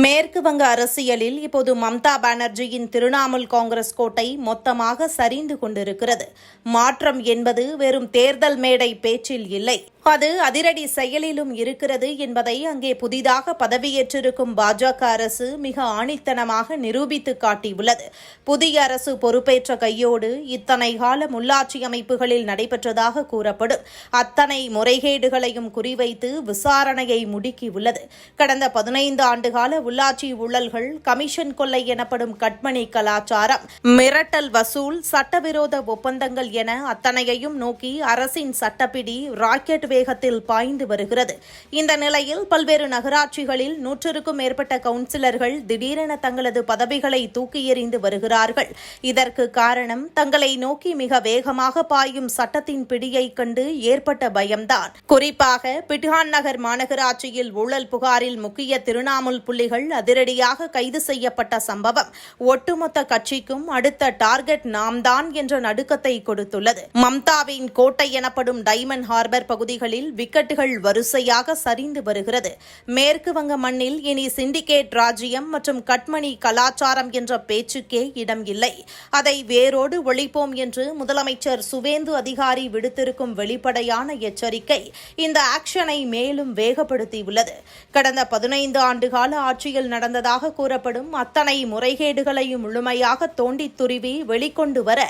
மேற்கு வங்க அரசியலில் இப்போது மம்தா பானர்ஜியின் திரிணாமுல் காங்கிரஸ் கோட்டை மொத்தமாக சரிந்து கொண்டிருக்கிறது. மாற்றம் என்பது வெறும் தேர்தல் மேடை பேச்சில் இல்லை, அது அதிரடி செயலிலும் இருக்கிறது என்பதை அங்கே புதிதாக பதவியேற்றிருக்கும் பாஜக அரசு மிக ஆணித்தனமாக நிரூபித்து காட்டியுள்ளது. புதிய அரசு பொறுப்பேற்ற கையோடு இத்தனை காலம் உள்ளாட்சி அமைப்புகளில் நடைபெற்றதாக கூறப்படும் அத்தனை முறைகேடுகளையும் குறிவைத்து விசாரணையை முடுக்கியுள்ளது. கடந்த 15 ஆண்டுகால உள்ளாட்சி ஊழல்கள், கமிஷன் கொள்ளை எனப்படும் கட்மணி கலாச்சாரம், மிரட்டல் வசூல், சட்டவிரோத ஒப்பந்தங்கள் என அத்தனையையும் நோக்கி அரசின் சட்டப்பிடி ராக்கெட் வேகத்தில் பாய்ந்து வருகிறது. இந்த நிலையில் பல்வேறு நகராட்சிகளில் 100க்கும் மேற்பட்ட கவுன்சிலர்கள் திடீரென தங்களது பதவிகளை தூக்கி எறிந்து வருகிறார்கள். இதற்கு காரணம் தங்களை நோக்கி மிக வேகமாக பாயும் சட்டத்தின் பிடியை கண்டு ஏற்பட்ட பயம்தான். குறிப்பாக பிட்ஹான் நகர் மாநகராட்சியில் ஊழல் புகாரில் முக்கிய திரிணாமுல் புள்ளிகள் அதிரடியாக கைது செய்யப்பட்ட சம்பவம் ஒட்டுமொத்த கட்சிக்கும் அடுத்த டார்கெட் நாம்தான் என்ற நடுக்கத்தை கொடுத்துள்ளது. மம்தாவின் கோட்டை எனப்படும் டைமண்ட் ஹார்பர் பகுதிகளில் விக்கெட்டுகள் வரிசையாக சரிந்து வருகிறது. மேற்கு வங்க மண்ணில் இனி சிண்டிகேட் ராஜ்யம் மற்றும் கட்மணி கலாச்சாரம் என்ற பேச்சுக்கே இடம் இல்லை. அதை வேரோடு ஒழிப்போம் என்று முதலமைச்சர் சுவேந்து அதிகாரி விடுத்திருக்கும் வெளிப்படையான எச்சரிக்கை இந்த ஆக்ஷனை மேலும் வேகப்படுத்தியுள்ளது. கடந்த 15 ஆண்டுகால ஆட்சியில் நடந்ததாக கூறப்படும் அத்தனை முறைகேடுகளையும் முழுமையாக தோண்டித் துருவி வெளிக்கொண்டு வர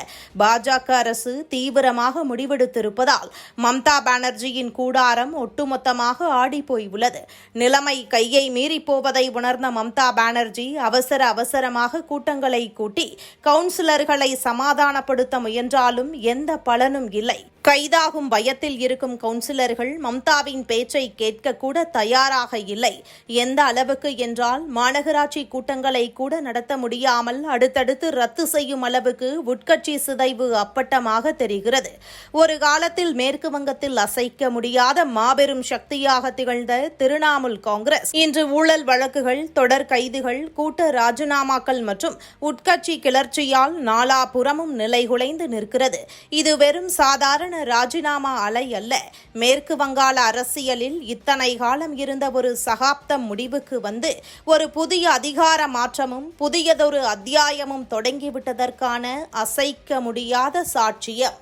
பாஜக அரசு தீவிரமாக முடிவெடுத்திருப்பதால் மம்தா பானர்ஜியின் கூடாரம் ஒட்டுமொத்தமாக ஆடிப்போயுள்ளது. நிலைமை கையை மீறி போவதை உணர்ந்த மம்தா பானர்ஜி அவசரமாக கூட்டங்களை கூட்டி கவுன்சிலர்களை சமாதானப்படுத்த முயன்றாலும் எந்த பலனும் இல்லை. கைதாகும் பயத்தில் இருக்கும் கவுன்சிலர்கள் மம்தாவின் பேச்சை கேட்கக்கூட தயாராக இல்லை. எந்த அளவுக்கு என்றால் மாநகராட்சி கூட்டங்களை கூட நடத்த முடியாமல் அடுத்தடுத்து ரத்து செய்யும் அளவுக்கு உட்கட்சி சிதைவு அப்பட்டமாக தெரிகிறது. ஒரு காலத்தில் மேற்கு வங்கத்தில் அசைக்க முடியாத மாபெரும் சக்தியாக திகழ்ந்த திரிணாமுல் காங்கிரஸ் இன்று ஊழல் வழக்குகள், தொடர் கைதுகள், கூட்ட ராஜினாமாக்கள் மற்றும் உட்கட்சி கிளர்ச்சியால் நாலாபுறமும் நிலைகுலைந்து நிற்கிறது. இது வெறும் சாதாரண ராஜினாமா அலை அல்ல. மேற்கு வங்காள அரசியலில் இத்தனை காலம் இருந்த ஒரு சகாப்தம் முடிவுக்கு வந்து ஒரு புதிய அதிகார மாற்றமும் புதியதொரு அத்தியாயமும் தொடங்கிவிட்டதற்கான அசைக்க முடியாத சாட்சியம்.